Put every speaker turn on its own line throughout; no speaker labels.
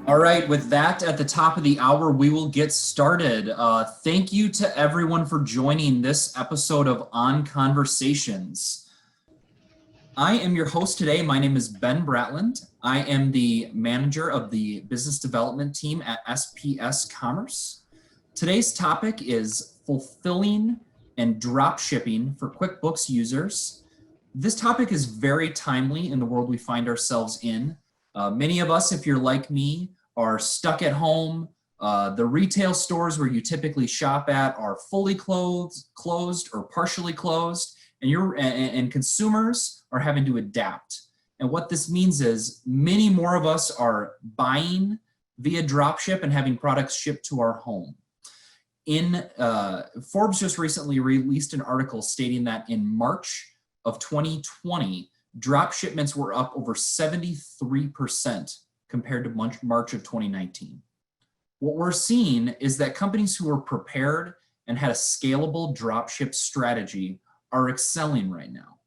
All right, with that at the top of the hour, we will get started. Thank you to everyone for joining this episode of On Conversations. I am your host today. My name is Ben Bratland. I am the manager of the business development team at SPS Commerce. Today's topic is fulfilling and drop shipping for QuickBooks users. This topic is very timely in the world we find ourselves in. Many of us, if you're like me, are stuck at home. The retail stores where you typically shop at are fully closed or partially closed, and consumers are having to adapt. And what this means is many more of us are buying via dropship and having products shipped to our home. Forbes just recently released an article stating that in March of 2020, drop shipments were up over 73% compared to March of 2019. What we're seeing is that companies who are prepared and had a scalable dropship strategy are excelling right now.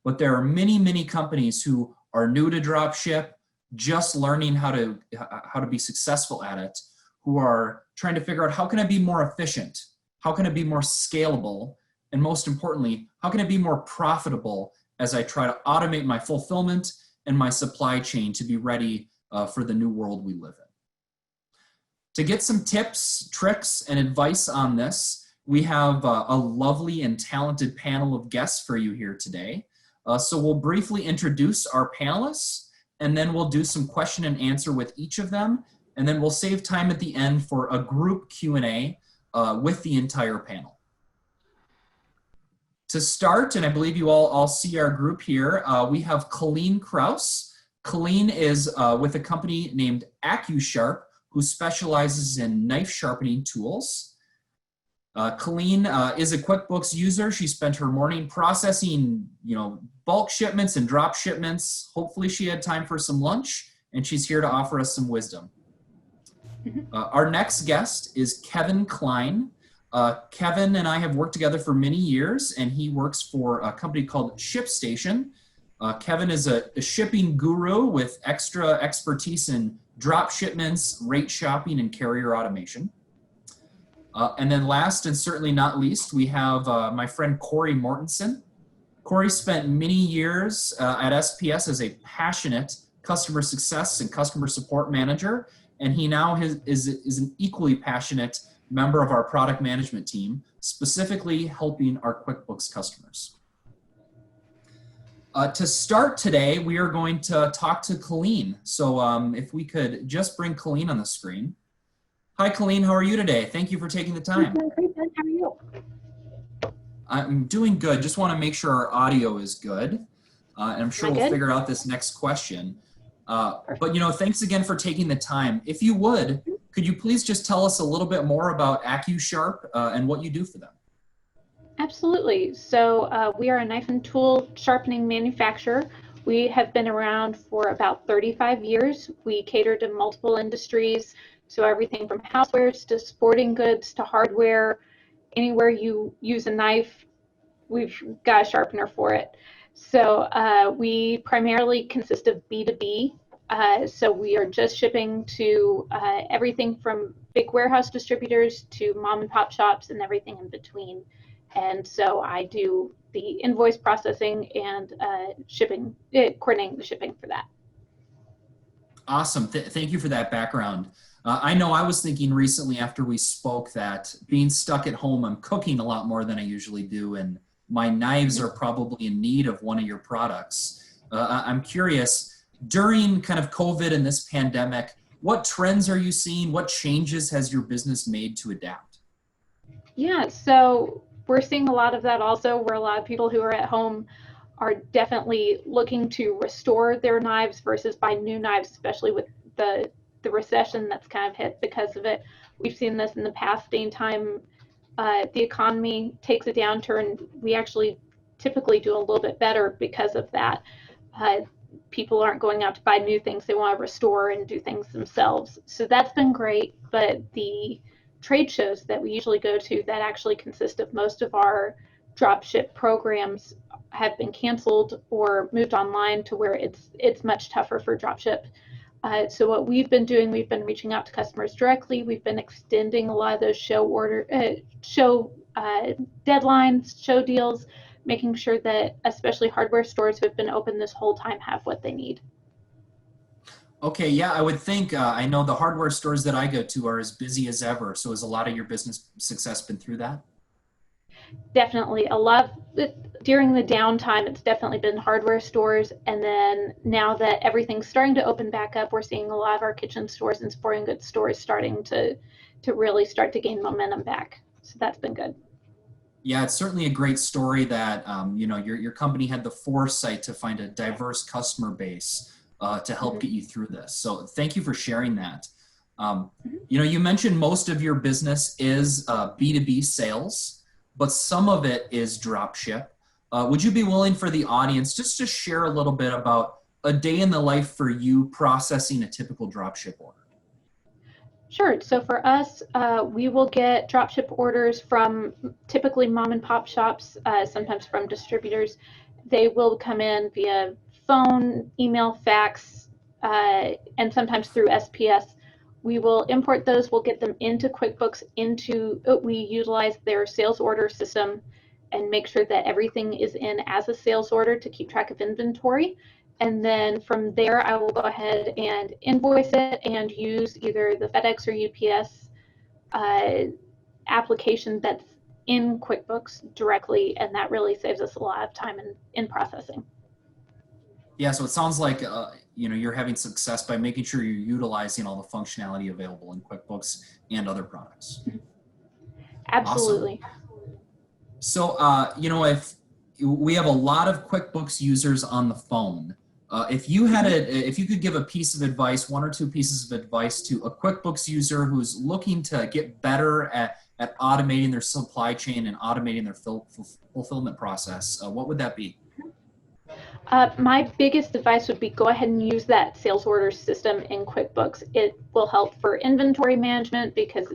But there are many, many companies who are new to dropship, just learning how to be successful at it, who are trying to figure out how can I be more efficient? How can I be more scalable? And most importantly, how can I be more profitable as I try to automate my fulfillment and my supply chain to be ready for the new world we live in. To get some tips, tricks, and advice on this, we have a lovely and talented panel of guests for you here today. So we'll briefly introduce our panelists, and then we'll do some question and answer with each of them, and then we'll save time at the end for a group Q&A with the entire panel. To start, and I believe you all see our group here, we have Colleen Kraus. Colleen is with a company named Accusharp, who specializes in knife sharpening tools. Colleen is a QuickBooks user. She spent her morning processing, bulk shipments and drop shipments. Hopefully she had time for some lunch, and she's here to offer us some wisdom. Our next guest is Kevin Klein. Kevin and I have worked together for many years, and he works for a company called ShipStation. Kevin is a shipping guru with extra expertise in drop shipments, rate shopping, and carrier automation. And then last and certainly not least, we have my friend Cory Mortensen. Cory spent many years at SPS as a passionate customer success and customer support manager, and he now is an equally passionate member of our product management team, specifically helping our QuickBooks customers. To start today, we are going to talk to Colleen. So if we could just bring Colleen on the screen. Hi, Colleen, how are you today? Thank you for taking the time.
I'm doing great, Ben. How are you?
I'm doing good. Just want to make sure our audio is good. And I'm sure we'll figure out this next question. But thanks again for taking the time. If you would, could you please just tell us a little bit more about Accusharp and what you do for them?
Absolutely. So we are a knife and tool sharpening manufacturer. We have been around for about 35 years. We cater to multiple industries, so everything from housewares to sporting goods to hardware. Anywhere you use a knife, we've got a sharpener for it. So we primarily consist of B2B. So we are just shipping to everything from big warehouse distributors to mom and pop shops and everything in between. And so I do the invoice processing and shipping, coordinating the shipping for that.
Awesome. Thank you for that background. I know I was thinking recently after we spoke that being stuck at home, I'm cooking a lot more than I usually do, and my knives are probably in need of one of your products. I'm curious, during kind of COVID and this pandemic, what trends are you seeing? What changes has your business made to adapt?
Yeah, so we're seeing a lot of that also, where a lot of people who are at home are definitely looking to restore their knives versus buy new knives, especially with the recession that's kind of hit because of it. We've seen this in the past. Anytime the economy takes a downturn, we actually typically do a little bit better because of that. People aren't going out to buy new things. They want to restore and do things themselves. So that's been great, but the trade shows that we usually go to that actually consist of most of our dropship programs have been canceled or moved online to where it's much tougher for dropship So what we've been doing, we've been reaching out to customers directly. We've been extending a lot of those deadlines, show deals, making sure that especially hardware stores who have been open this whole time have what they need.
Okay, yeah, I would think, I know the hardware stores that I go to are as busy as ever. So has a lot of your business success been through that?
Definitely during the downtime, it's definitely been hardware stores. And then now that everything's starting to open back up, we're seeing a lot of our kitchen stores and sporting goods stores starting to really start to gain momentum back. So that's been good.
Yeah, it's certainly a great story that your company had the foresight to find a diverse customer base to help get you through this. So thank you for sharing that. You mentioned most of your business is B2B sales, but some of it is drop ship. Would you be willing for the audience just to share a little bit about a day in the life for you processing a typical drop ship order?
Sure. So for us, we will get dropship orders from typically mom and pop shops, sometimes from distributors. They will come in via phone, email, fax, and sometimes through SPS. We will import those. We'll get them into QuickBooks. We utilize their sales order system and make sure that everything is in as a sales order to keep track of inventory. And then from there, I will go ahead and invoice it and use either the FedEx or UPS application that's in QuickBooks directly, and that really saves us a lot of time in processing.
Yeah, so it sounds like you're having success by making sure you're utilizing all the functionality available in QuickBooks and other products.
Absolutely.
Awesome. So, if we have a lot of QuickBooks users on the phone, if you could give a piece of advice, one or two pieces of advice to a QuickBooks user who's looking to get better at automating their supply chain and automating their fulfillment process, what would that be?
My biggest advice would be go ahead and use that sales order system in QuickBooks. It will help for inventory management because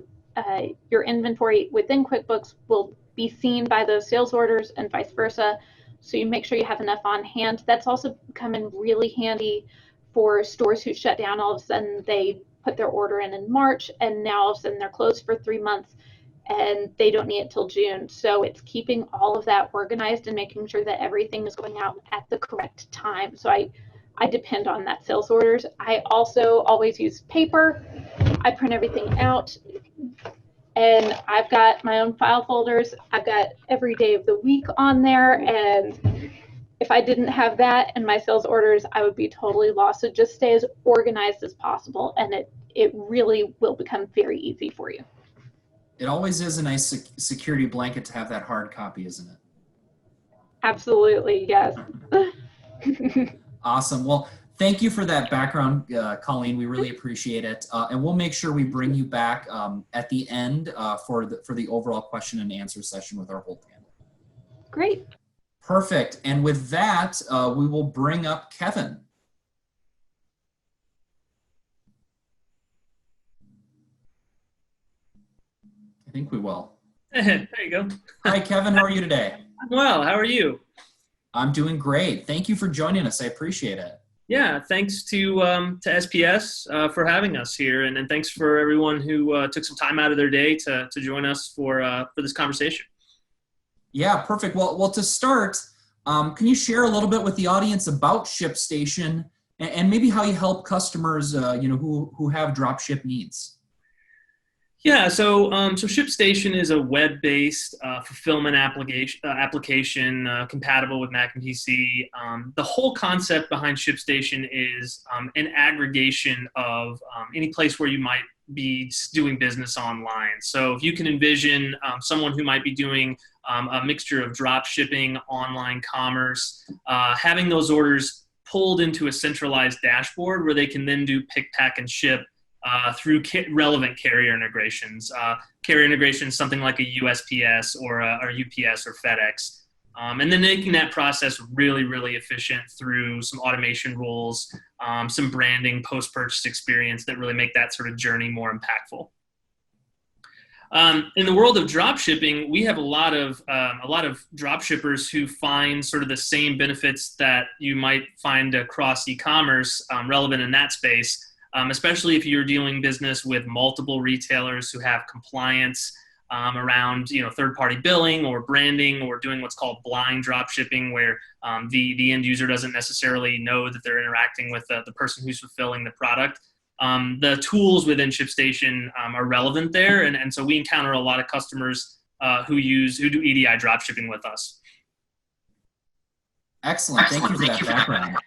your inventory within QuickBooks will be seen by those sales orders and vice versa. So you make sure you have enough on hand. That's also come in really handy for stores who shut down. All of a sudden they put their order in March, and now all of a sudden they're closed for 3 months and they don't need it till June. So it's keeping all of that organized and making sure that everything is going out at the correct time. So I depend on that sales orders. I also always use paper. I print everything out, and I've got my own file folders. I've got every day of the week on there, and if I didn't have that and my sales orders, I would be totally lost. So just stay as organized as possible, and it really will become very easy for you.
It always is a nice security blanket to have that hard copy, isn't it?
Absolutely, yes.
Awesome. Well, thank you for that background, Colleen. We really appreciate it. And we'll make sure we bring you back at the end for the overall question and answer session with our whole panel.
Great.
Perfect. And with that, we will bring up Kevin. I think we will.
There you go.
Hi, Kevin. How are you today?
I'm well. How are you?
I'm doing great. Thank you for joining us. I appreciate it.
Yeah, thanks to SPS for having us here, and thanks for everyone who took some time out of their day to join us for this conversation.
Yeah, perfect. Well, to start, can you share a little bit with the audience about ShipStation and maybe how you help customers, who have dropship needs?
Yeah, so ShipStation is a web-based fulfillment application compatible with Mac and PC. The whole concept behind ShipStation is an aggregation of any place where you might be doing business online. So if you can envision someone who might be doing a mixture of drop shipping, online commerce, having those orders pulled into a centralized dashboard where they can then do pick, pack, and ship through relevant carrier integrations. Carrier integrations, something like a USPS or UPS or FedEx. And then making that process really, really efficient through some automation rules, some branding, post-purchase experience that really make that sort of journey more impactful. In the world of drop shipping, we have a lot of drop shippers who find sort of the same benefits that you might find across e-commerce relevant in that space. especially if you're doing business with multiple retailers who have compliance around third-party billing or branding, or doing what's called blind drop shipping, where the end user doesn't necessarily know that they're interacting with the person who's fulfilling the product. The tools within ShipStation are relevant there, and so we encounter a lot of customers who do EDI drop shipping with us.
Excellent. Thank you for that background.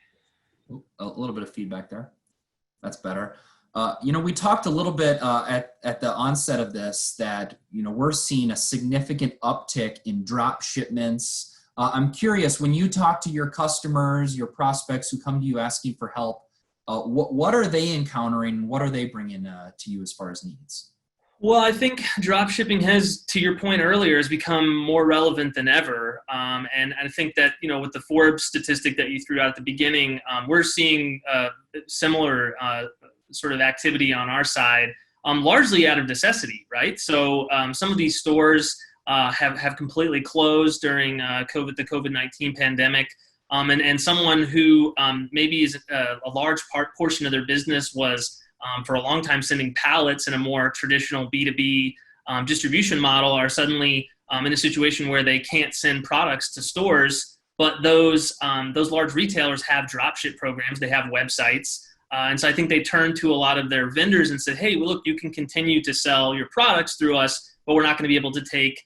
A little bit of feedback there. That's better. We talked a little bit at the onset of this that, we're seeing a significant uptick in drop shipments. I'm curious, when you talk to your customers, your prospects who come to you asking for help, what are they encountering? What are they bringing to you as far as needs?
Well, I think drop shipping has, to your point earlier, has become more relevant than ever. And I think that, with the Forbes statistic that you threw out at the beginning, we're seeing similar sort of activity on our side, largely out of necessity, right? So some of these stores have completely closed during the COVID-19 pandemic. And someone who maybe is a large portion of their business was for a long time sending pallets in a more traditional B2B distribution model, are suddenly in a situation where they can't send products to stores, but those large retailers have dropship programs, they have websites. And so I think they turned to a lot of their vendors and said, hey, well, look, you can continue to sell your products through us, but we're not going to be able to take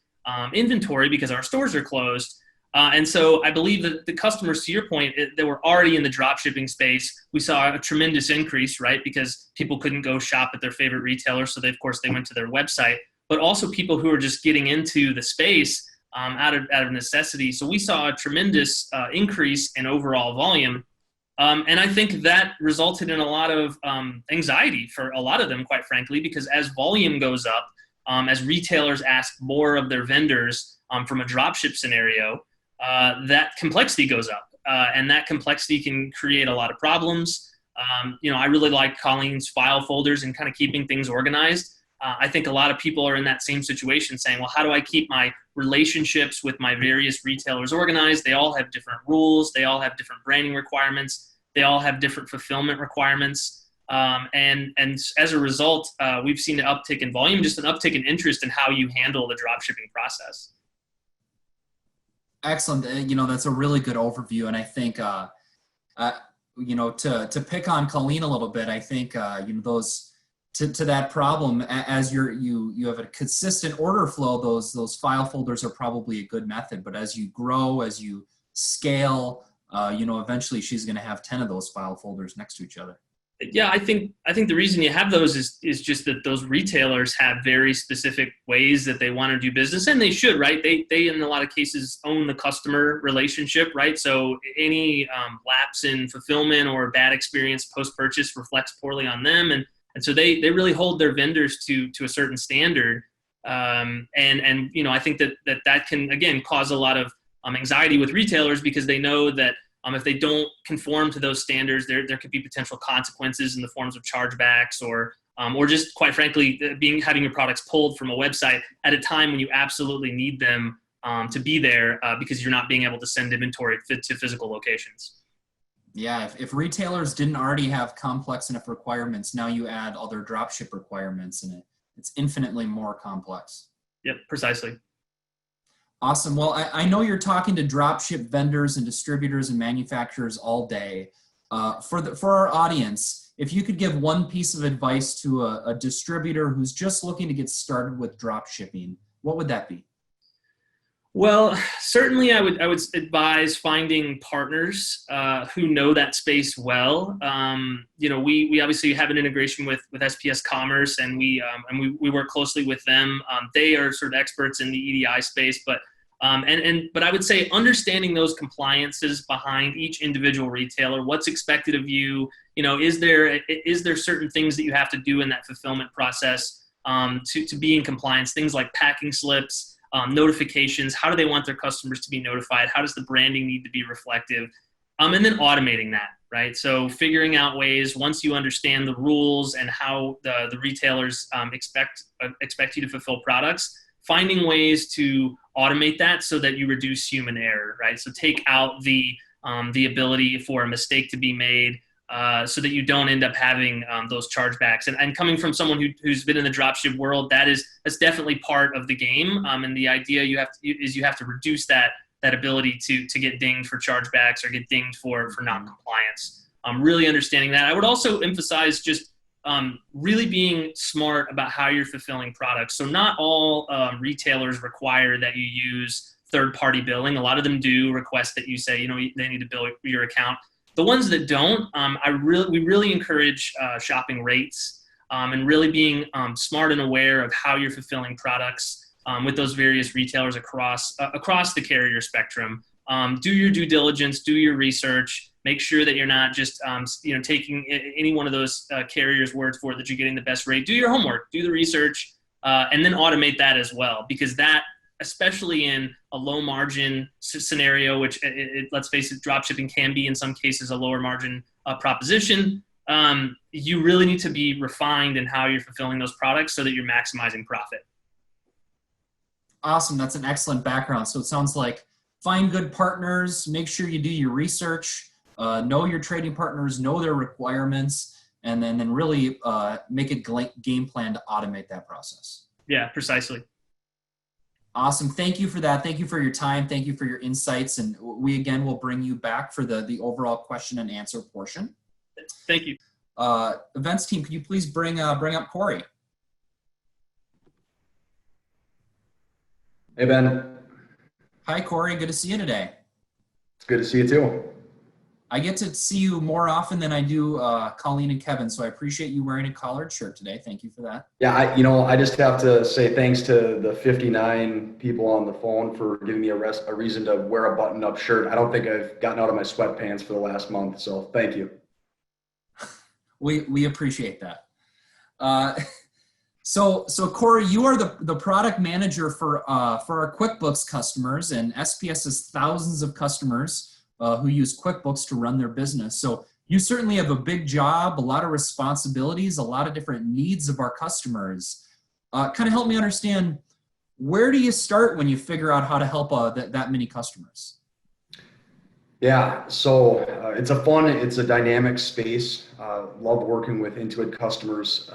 inventory because our stores are closed. And so I believe that the customers, to your point, that were already in the drop shipping space, we saw a tremendous increase, right? Because people couldn't go shop at their favorite retailer. So of course they went to their website, but also people who are just getting into the space out of necessity. So we saw a tremendous increase in overall volume. And I think that resulted in a lot of anxiety for a lot of them, quite frankly, because as volume goes up, as retailers ask more of their vendors from a dropship scenario, that complexity goes up, and that complexity can create a lot of problems. I really like Colleen's file folders and kind of keeping things organized. I think a lot of people are in that same situation saying, well, how do I keep my relationships with my various retailers organized? They all have different rules. They all have different branding requirements. They all have different fulfillment requirements. And as a result, we've seen an uptick in volume, just an uptick in interest in how you handle the drop shipping process.
Excellent. That's a really good overview. And I think, to pick on Colleen a little bit, I think, to that problem, as you have a consistent order flow, those file folders are probably a good method. But as you grow, as you scale, eventually she's going to have 10 of those file folders next to each other.
Yeah, I think the reason you have those is just that those retailers have very specific ways that they want to do business, and they should, right? They in a lot of cases own the customer relationship, right? So any lapse in fulfillment or bad experience post-purchase reflects poorly on them, and so they really hold their vendors to a certain standard, and I think that can again cause a lot of anxiety with retailers, because they know that if they don't conform to those standards, there could be potential consequences in the forms of chargebacks or just, quite frankly, having your products pulled from a website at a time when you absolutely need them to be there because you're not being able to send inventory to physical locations.
Yeah, if retailers didn't already have complex enough requirements, now you add other dropship requirements, and it's infinitely more complex.
Yep, precisely.
Awesome. Well, I know you're talking to dropship vendors and distributors and manufacturers all day. For our audience, if you could give one piece of advice to a distributor who's just looking to get started with drop shipping, what would that be?
Well, certainly I would advise finding partners who know that space well. We obviously have an integration with SPS Commerce, and we work closely with them. They are sort of experts in the EDI space, but I would say understanding those compliances behind each individual retailer, what's expected of you. Is there certain things that you have to do in that fulfillment process to be in compliance? Things like packing slips. Notifications, how do they want their customers to be notified? How does the branding need to be reflective? And then automating that, right? So figuring out ways, once you understand the rules and how the retailers expect you to fulfill products, finding ways to automate that so that you reduce human error, right? So take out the ability for a mistake to be made, so that you don't end up having those chargebacks. And coming from someone who's been in the dropship world, that's definitely part of the game. And the idea you have to reduce that ability to get dinged for chargebacks or get dinged for non-compliance. Really understanding that. I would also emphasize just really being smart about how you're fulfilling products. So not all retailers require that you use third-party billing. A lot of them do request that you say, they need to bill your account. The ones that don't, we really encourage shopping rates and really being smart and aware of how you're fulfilling products with those various retailers across the carrier spectrum. Do your due diligence, do your research. Make sure that you're not just taking any one of those carriers' words for it, that you're getting the best rate. Do your homework, do the research, and then automate that as well, because that, especially in a low margin scenario, which let's face it, dropshipping can be in some cases a lower margin proposition. You really need to be refined in how you're fulfilling those products so that you're maximizing profit.
Awesome. That's an excellent background. So it sounds like find good partners, make sure you do your research, know your trading partners, know their requirements, and then really make a game plan to automate that process.
Yeah, precisely.
Awesome. Thank you for that. Thank you for your time. Thank you for your insights. And we, again, will bring you back for the overall question and answer portion.
Thank you.
Events team, could you please bring up Cory?
Hey, Ben.
Hi, Cory. Good to see you today.
It's good to see you too.
I get to see you more often than I do Colleen and Kevin, so I appreciate you wearing a collared shirt today. Thank you for that.
Yeah, I just have to say thanks to the 59 people on the phone for giving me a reason to wear a button-up shirt. I don't think I've gotten out of my sweatpants for the last month, so thank you.
We appreciate that. So Cory, you are the product manager for our QuickBooks customers, and SPS has thousands of customers who use QuickBooks to run their business. So you certainly have a big job, a lot of responsibilities, a lot of different needs of our customers. Kind of help me understand, where do you start when you figure out how to help that many customers?
Yeah, so it's a dynamic space. Love working with Intuit customers.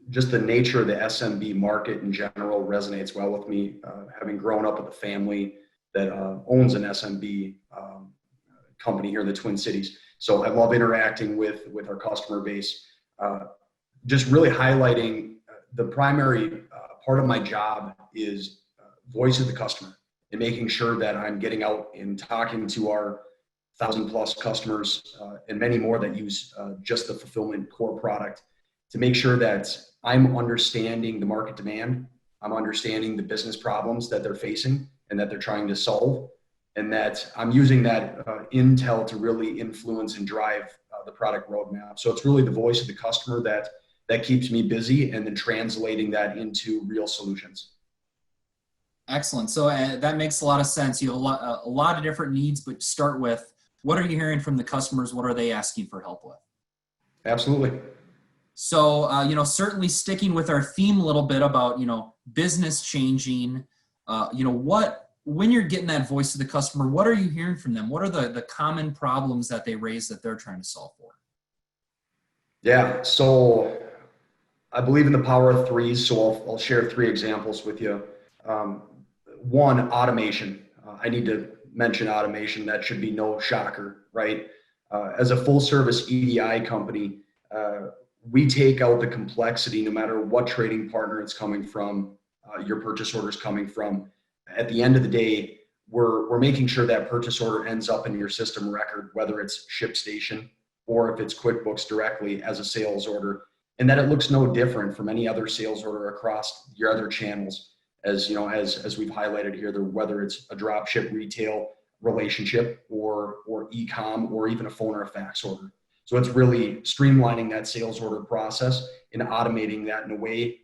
Just the nature of the SMB market in general resonates well with me, having grown up with a family that owns an SMB company here in the Twin Cities. So I love interacting with our customer base. Just really highlighting the primary part of my job is voice of the customer, and making sure that I'm getting out and talking to our 1,000+ customers and many more that use just the fulfillment core product, to make sure that I'm understanding the market demand, I'm understanding the business problems that they're facing and that they're trying to solve, and that I'm using that intel to really influence and drive the product roadmap. So it's really the voice of the customer that keeps me busy, and then translating that into real solutions.
Excellent. So that makes a lot of sense. You have a lot of different needs, but start with, what are you hearing from the customers? What are they asking for help with?
Absolutely.
So, certainly sticking with our theme a little bit about, business changing, when you're getting that voice of the customer, what are you hearing from them? What are the common problems that they raise that they're trying to solve for?
Yeah, so I believe in the power of threes, so I'll share 3 examples with you. One, automation. I need to mention automation. That should be no shocker, right? As a full service EDI company, we take out the complexity no matter what trading partner it's coming from, your purchase order is coming from. At the end of the day, we're making sure that purchase order ends up in your system record, whether it's ShipStation or if it's QuickBooks directly as a sales order, and that it looks no different from any other sales order across your other channels. As we've highlighted here, whether it's a drop ship retail relationship or e-com or even a phone or a fax order. So it's really streamlining that sales order process and automating that in a way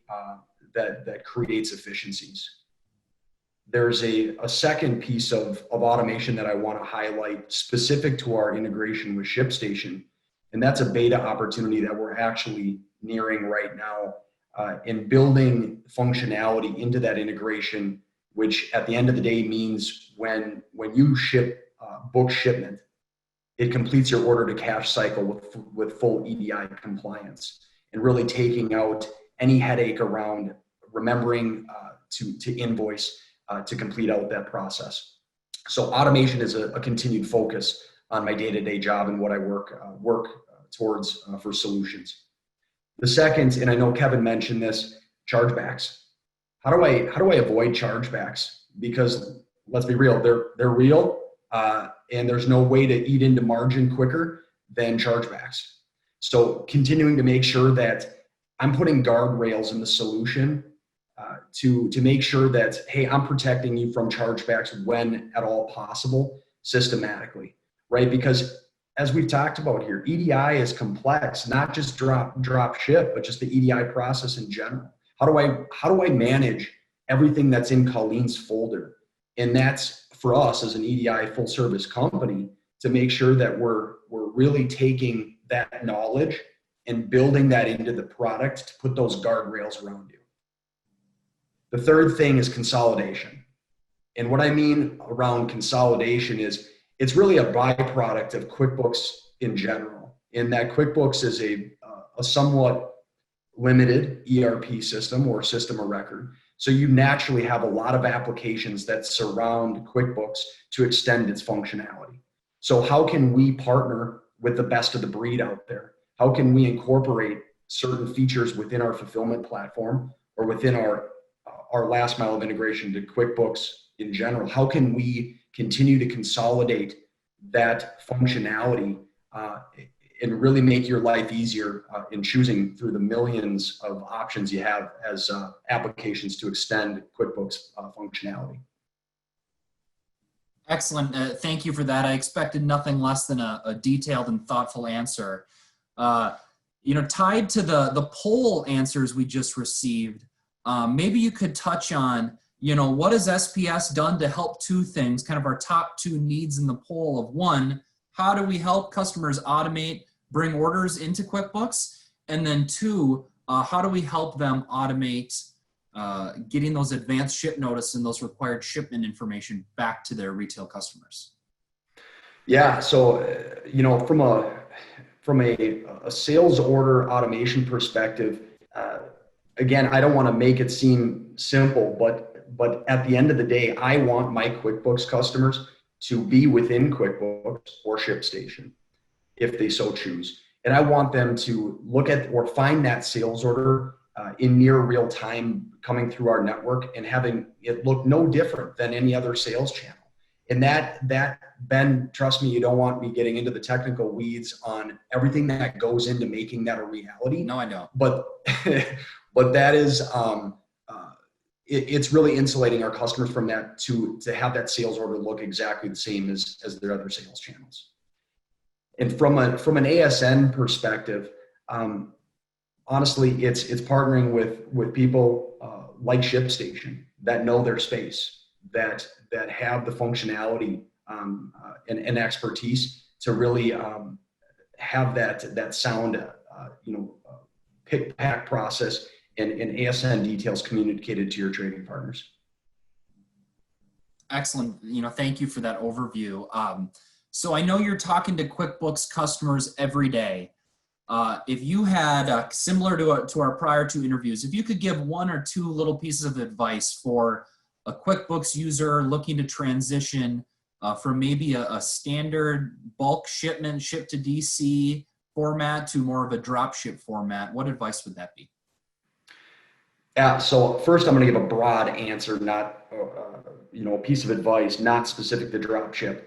that creates efficiencies. There's a second piece of automation that I want to highlight specific to our integration with ShipStation, and that's a beta opportunity that we're actually nearing right now, in building functionality into that integration, which at the end of the day means when you book shipment, It completes your order to cash cycle with full EDI compliance, and really taking out any headache around remembering to invoice to complete out that process. So automation is a continued focus on my day-to-day job and what I work towards for solutions. The second, and I know Kevin mentioned this, chargebacks. How do I avoid chargebacks? Because let's be real, they're real, and there's no way to eat into margin quicker than chargebacks. So continuing to make sure that I'm putting guardrails in the solution to make sure that, hey, I'm protecting you from chargebacks when at all possible, systematically, right? Because as we've talked about here, EDI is complex, not just drop ship, but just the EDI process in general. How do I manage everything that's in Colleen's folder? And that's for us as an EDI full service company to make sure that we're really taking that knowledge and building that into the product to put those guardrails around you. The third thing is consolidation. And what I mean around consolidation is it's really a byproduct of QuickBooks in general, in that QuickBooks is a somewhat limited ERP system or system of record. So you naturally have a lot of applications that surround QuickBooks to extend its functionality. So how can we partner with the best of the breed out there? How can we incorporate certain features within our fulfillment platform or within our last mile of integration to QuickBooks in general? How can we continue to consolidate that functionality and really make your life easier in choosing through the millions of options you have as applications to extend QuickBooks functionality?
Excellent. Thank you for that. I expected nothing less than a detailed and thoughtful answer. Tied to the poll answers we just received, maybe you could touch on, what has SPS done to help two things, kind of our top two needs in the poll of one, how do we help customers automate, bring orders into QuickBooks? And then two, how do we help them automate getting those advanced ship notice and those required shipment information back to their retail customers?
Yeah, so from a sales order automation perspective, again, I don't want to make it seem simple, but at the end of the day, I want my QuickBooks customers to be within QuickBooks or ShipStation if they so choose. And I want them to look at or find that sales order in near real time coming through our network and having it look no different than any other sales channel. And that, Ben, trust me, you don't want me getting into the technical weeds on everything that goes into making that a reality.
No, I don't.
But that is, it's really insulating our customers from that to have that sales order look exactly the same as their other sales channels. And from an ASN perspective, honestly, it's partnering with people like ShipStation that know their space, that have the functionality and expertise to really have that sound, pick pack process and ASN details communicated to your trading partners.
Excellent. Thank you for that overview. So I know you're talking to QuickBooks customers every day. If you had, similar to our prior two interviews, if you could give one or two little pieces of advice for a QuickBooks user looking to transition from maybe a standard bulk shipment, ship to DC format to more of a drop ship format, what advice would that be?
Yeah, so first I'm going to give a broad answer, not a piece of advice, not specific to drop ship.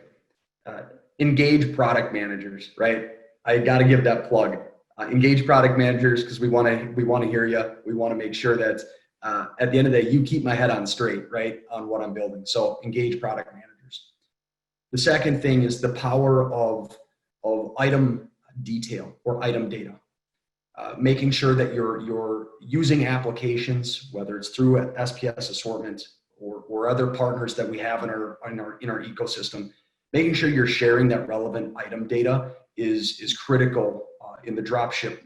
Engage product managers, right? I got to give that plug. Engage product managers because we want to hear you. We want to make sure that at the end of the day, you keep my head on straight, right, on what I'm building. So engage product managers. The second thing is the power of item detail or item data. Making sure that you're using applications, whether it's through SPS assortment or other partners that we have in our ecosystem, making sure you're sharing that relevant item data is critical in the dropship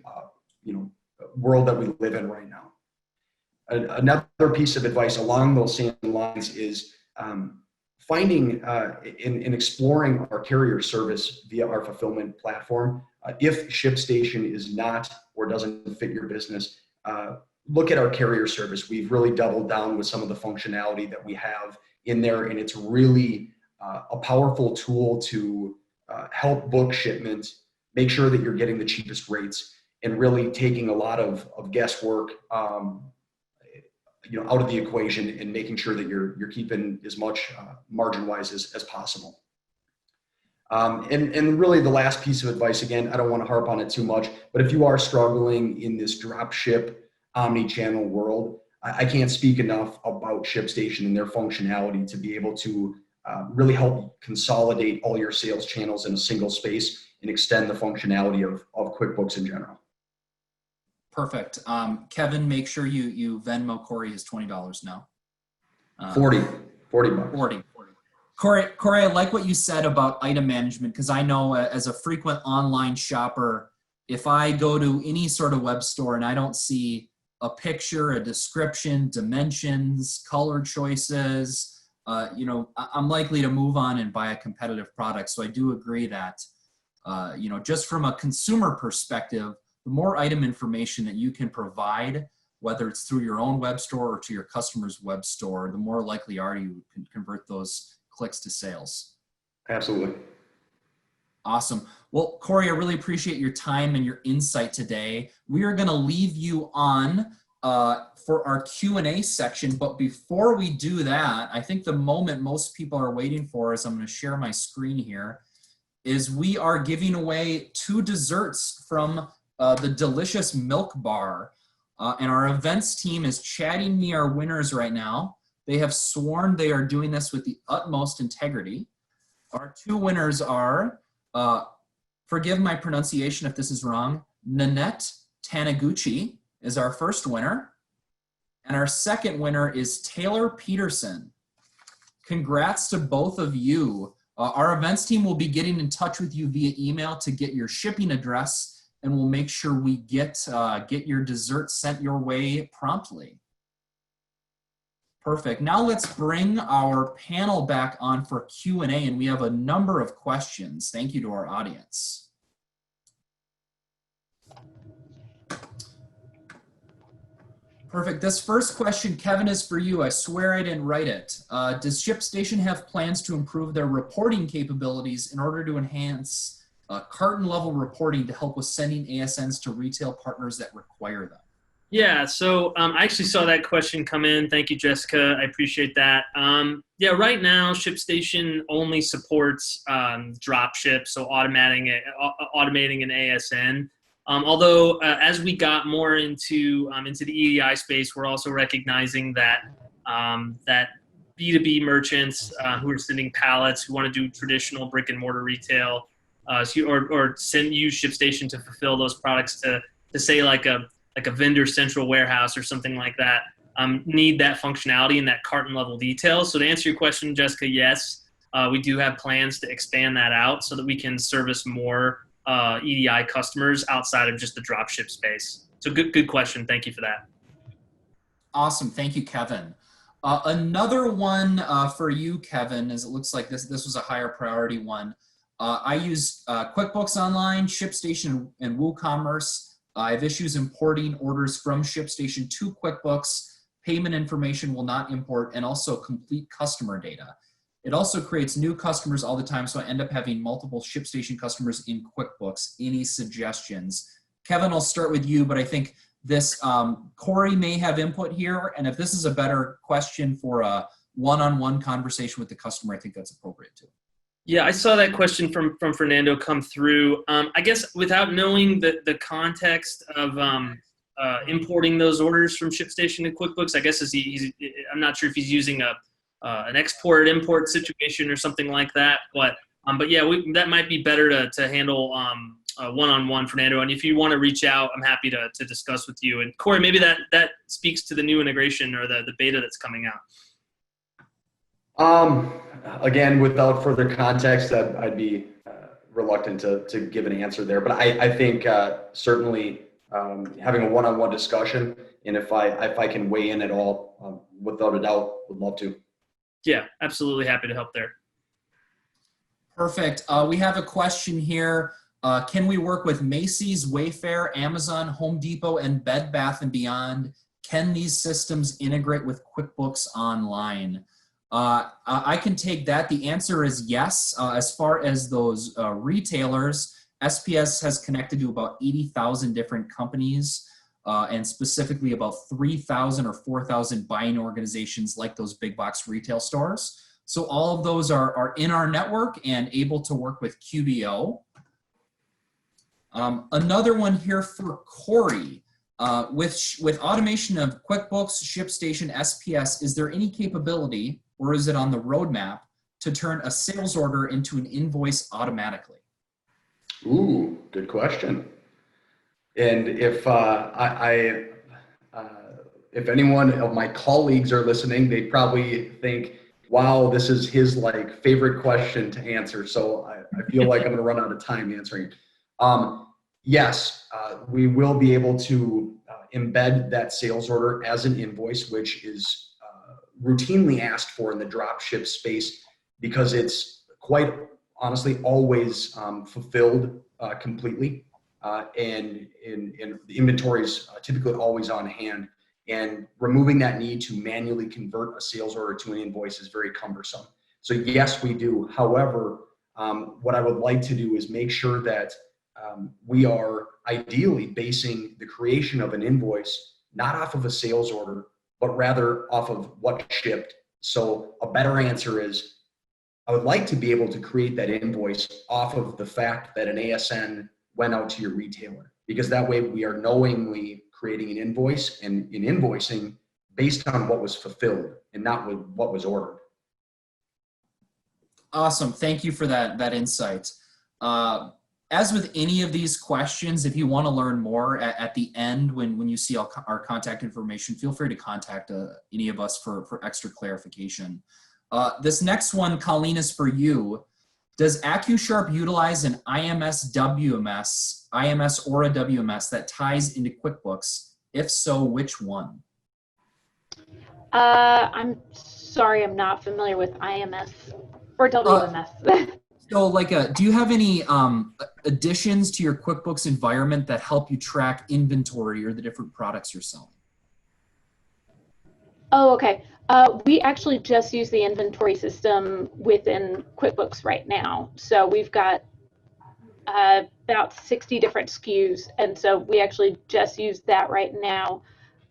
world that we live in right now. Another piece of advice along those same lines is finding in exploring our carrier service via our fulfillment platform, if ShipStation is not or doesn't fit your business, look at our carrier service. We've really doubled down with some of the functionality that we have in there, and it's really a powerful tool to help book shipments, make sure that you're getting the cheapest rates, and really taking a lot of guesswork out of the equation and making sure that you're keeping as much margin-wise as possible. And really the last piece of advice, again, I don't want to harp on it too much, but if you are struggling in this drop ship omni-channel world, I can't speak enough about ShipStation and their functionality to be able to really help consolidate all your sales channels in a single space and extend the functionality of QuickBooks in general.
Perfect. Kevin, make sure you Venmo Cory his $20 now.
40 bucks.
40. Cory, I like what you said about item management, because I know as a frequent online shopper, if I go to any sort of web store and I don't see a picture, a description, dimensions, color choices, I'm likely to move on and buy a competitive product. So I do agree that, just from a consumer perspective, the more item information that you can provide, whether it's through your own web store or to your customer's web store, the more likely are you can convert those clicks to sales.
Absolutely.
Awesome. Well, Cory, I really appreciate your time and your insight today. We are going to leave you on for our Q&A section, but before we do that, I think the moment most people are waiting for is, I'm going to share my screen here, is we are giving away 2 desserts from the delicious Milk Bar. And our events team is chatting me our winners right now. They have sworn they are doing this with the utmost integrity. Our 2 winners are, forgive my pronunciation if this is wrong, Nanette Taniguchi is our first winner. And our second winner is Taylor Peterson. Congrats to both of you. Our events team will be getting in touch with you via email to get your shipping address, and we'll make sure we get your dessert sent your way promptly. Perfect. Now let's bring our panel back on for Q&A, and we have a number of questions. Thank you to our audience. Perfect. This first question, Kevin, is for you. I swear I didn't write it. Does ShipStation have plans to improve their reporting capabilities in order to enhance carton level reporting to help with sending ASNs to retail partners that require them?
Yeah, so I actually saw that question come in. Thank you, Jessica. I appreciate that. Yeah, right now, ShipStation only supports drop ship, so automating an ASN. Although as we got more into the EDI space, we're also recognizing that that B2B merchants who are sending pallets, who want to do traditional brick and mortar retail, or use ShipStation to fulfill those products to say like a vendor central warehouse or something like that, need that functionality and that carton level detail. So to answer your question, Jessica, yes, we do have plans to expand that out so that we can service more EDI customers outside of just the dropship space. So good question. Thank you for that.
Awesome. Thank you, Kevin. Another one for you, Kevin, as it looks like this was a higher priority one. I use QuickBooks Online, ShipStation, and WooCommerce. I have issues importing orders from ShipStation to QuickBooks. Payment information will not import, and also complete customer data. It also creates new customers all the time, so I end up having multiple ShipStation customers in QuickBooks. Any suggestions? Kevin, I'll start with you, but I think this, Cory may have input here, and if this is a better question for a one-on-one conversation with the customer, I think that's appropriate too.
Yeah, I saw that question from Fernando come through. I guess without knowing the context of importing those orders from ShipStation to QuickBooks, I guess I'm not sure if he's using an export-import situation or something like that. But yeah, that might be better to handle one-on-one, Fernando. And if you want to reach out, I'm happy to discuss with you. And Cory, maybe that speaks to the new integration or the beta that's coming out.
Again, without further context, I'd be reluctant to give an answer there. But I think certainly having a one-on-one discussion, and if I can weigh in at all, without a doubt, would love to.
Yeah, absolutely happy to help there.
Perfect. We have a question here. Can we work with Macy's, Wayfair, Amazon, Home Depot, and Bed Bath & Beyond? Can these systems integrate with QuickBooks Online? I can take that. The answer is yes. As far as those retailers, SPS has connected to about 80,000 different companies, and specifically about 3,000 or 4,000 buying organizations like those big box retail stores. So all of those are in our network and able to work with QBO. Another one here for Cory. With automation of QuickBooks, ShipStation, SPS, is there any capability, or is it on the roadmap, to turn a sales order into an invoice automatically?
Ooh, good question. And if if anyone of my colleagues are listening, they probably think, wow, this is his like favorite question to answer. So I feel like I'm going to run out of time answering. Yes, we will be able to embed that sales order as an invoice, which is routinely asked for in the dropship space because it's quite honestly always fulfilled completely, and the inventory is typically always on hand. And removing that need to manually convert a sales order to an invoice is very cumbersome. So yes, we do. However, what I would like to do is make sure that we are ideally basing the creation of an invoice not off of a sales order, but rather off of what shipped. So a better answer is, I would like to be able to create that invoice off of the fact that an ASN went out to your retailer, because that way we are knowingly creating an invoice and in invoicing based on what was fulfilled and not with what was ordered.
Awesome. Thank you for that insight. As with any of these questions, if you want to learn more at the end, when you see our contact information, feel free to contact any of us for extra clarification. This next one, Colleen, is for you. Does Accusharp utilize an IMS or a WMS that ties into QuickBooks? If so, which one?
I'm sorry, I'm not familiar with IMS or WMS.
So do you have any additions to your QuickBooks environment that help you track inventory or the different products you're selling?
Oh, okay. We actually just use the inventory system within QuickBooks right now. So we've got about 60 different SKUs. And so we actually just use that right now.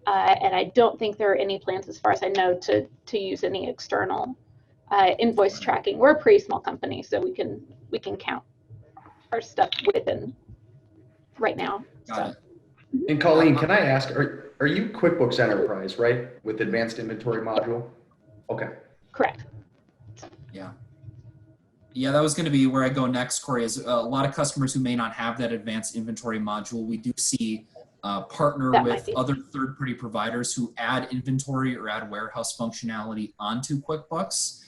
And I don't think there are any plans, as far as I know, to use any external invoice tracking. We're a pretty small company, so we can count our stuff within right now.
Got it.
And Colleen, can I ask, are you QuickBooks Enterprise, right? With advanced inventory module? Okay.
Correct.
Yeah, that was going to be where I go next, Cory, is a lot of customers who may not have that advanced inventory module. We do see partner with other third-party providers who add inventory or add warehouse functionality onto QuickBooks.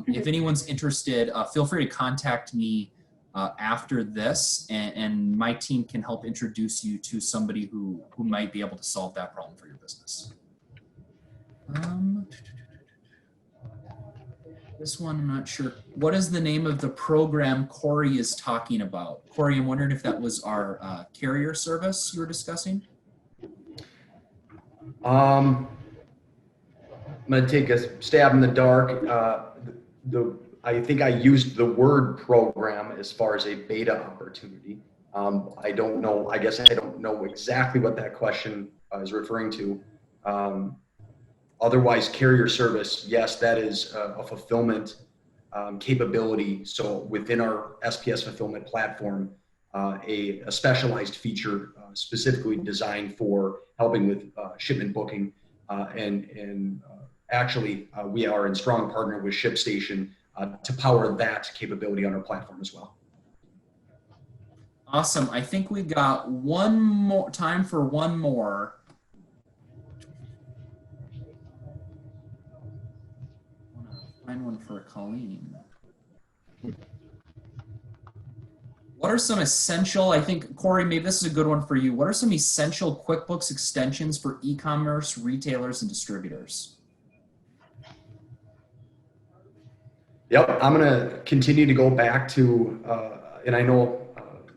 If anyone's interested, feel free to contact me after this, and my team can help introduce you to somebody who might be able to solve that problem for your business. This one, I'm not sure. What is the name of the program Cory is talking about? Cory, I'm wondering if that was our carrier service you were discussing?
I'm going to take a stab in the dark. I think I used the word program as far as a beta opportunity. I don't know. I guess I don't know exactly what that question is referring to. Otherwise, carrier service, yes, that is a fulfillment capability. So within our SPS fulfillment platform, a specialized feature specifically designed for helping with shipment booking. Actually, we are in strong partner with ShipStation to power that capability on our platform as well.
Awesome. I think we got time for one more. Find one for Colleen. What are some essential, I think, Cory, maybe this is a good one for you. What are some essential QuickBooks extensions for e-commerce, retailers, and distributors?
Yep, I'm going to continue to go back to, and I know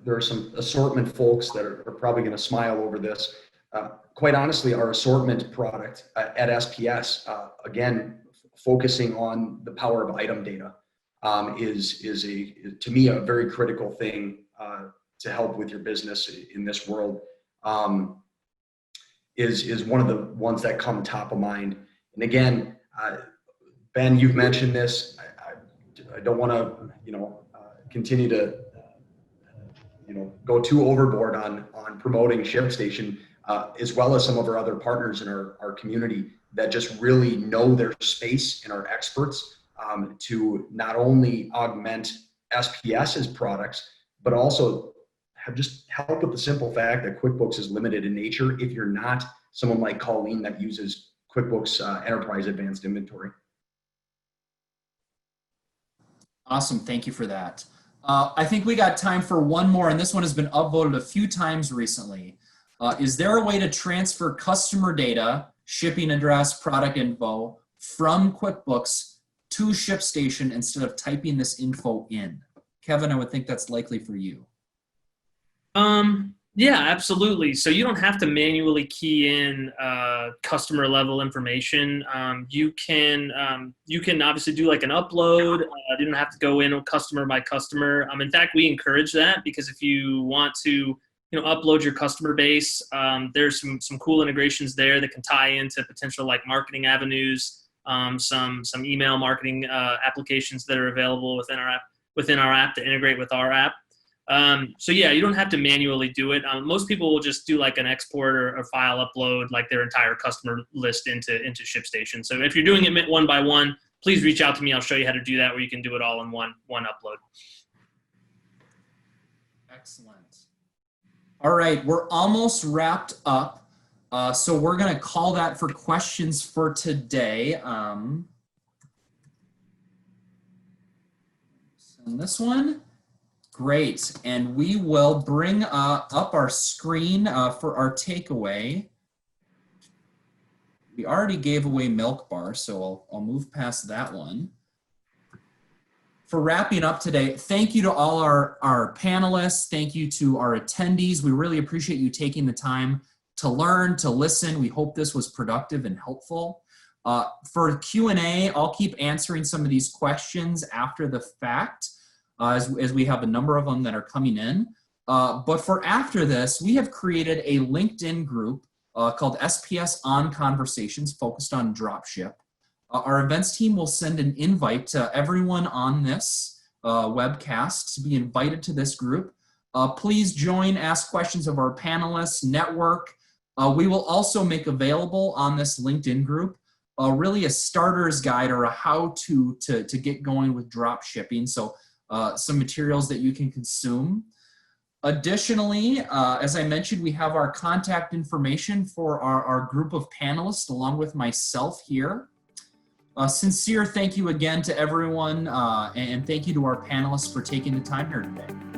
there are some assortment folks that are probably going to smile over this. Quite honestly, our assortment product at SPS, again, focusing on the power of item data, is to me a very critical thing to help with your business in this world. Is one of the ones that come top of mind. And again, Ben, you've mentioned this. I don't want to, continue to, go too overboard on promoting ShipStation, as well as some of our other partners in our community that just really know their space and are experts to not only augment SPS's products, but also have just help with the simple fact that QuickBooks is limited in nature if you're not someone like Colleen that uses QuickBooks Enterprise Advanced Inventory.
Awesome, thank you for that. I think we got time for one more, and this one has been upvoted a few times recently. Is there a way to transfer customer data, shipping address, product info from QuickBooks to ShipStation instead of typing this info in? Kevin, I would think that's likely for you.
Yeah, absolutely. So you don't have to manually key in customer level information. You can obviously do like an upload. You don't have to go in customer by customer. In fact, we encourage that because if you want to upload your customer base, there's some cool integrations there that can tie into potential like marketing avenues, some email marketing applications that are available within our app to integrate with our app. So yeah, you don't have to manually do it. Most people will just do like an export or file upload, like their entire customer list into ShipStation. So if you're doing it one by one, please reach out to me. I'll show you how to do that, where you can do it all in one upload.
Excellent. All right, we're almost wrapped up. So we're going to call that for questions for today. And this one. Great, and we will bring up our screen for our takeaway. We already gave away Milk Bar, so I'll move past that one. For wrapping up today, thank you to all our panelists. Thank you to our attendees. We really appreciate you taking the time to learn, to listen. We hope this was productive and helpful. For Q&A, I'll keep answering some of these questions after the fact. As we have a number of them that are coming in. But for after this, we have created a LinkedIn group called SPS On Conversations focused on dropship. Our events team will send an invite to everyone on this webcast to be invited to this group. Please join, ask questions of our panelists, network. We will also make available on this LinkedIn group really a starter's guide or a how-to to get going with drop shipping. So some materials that you can consume. Additionally, as I mentioned, we have our contact information for our group of panelists along with myself here. Sincere thank you again to everyone and thank you to our panelists for taking the time here today.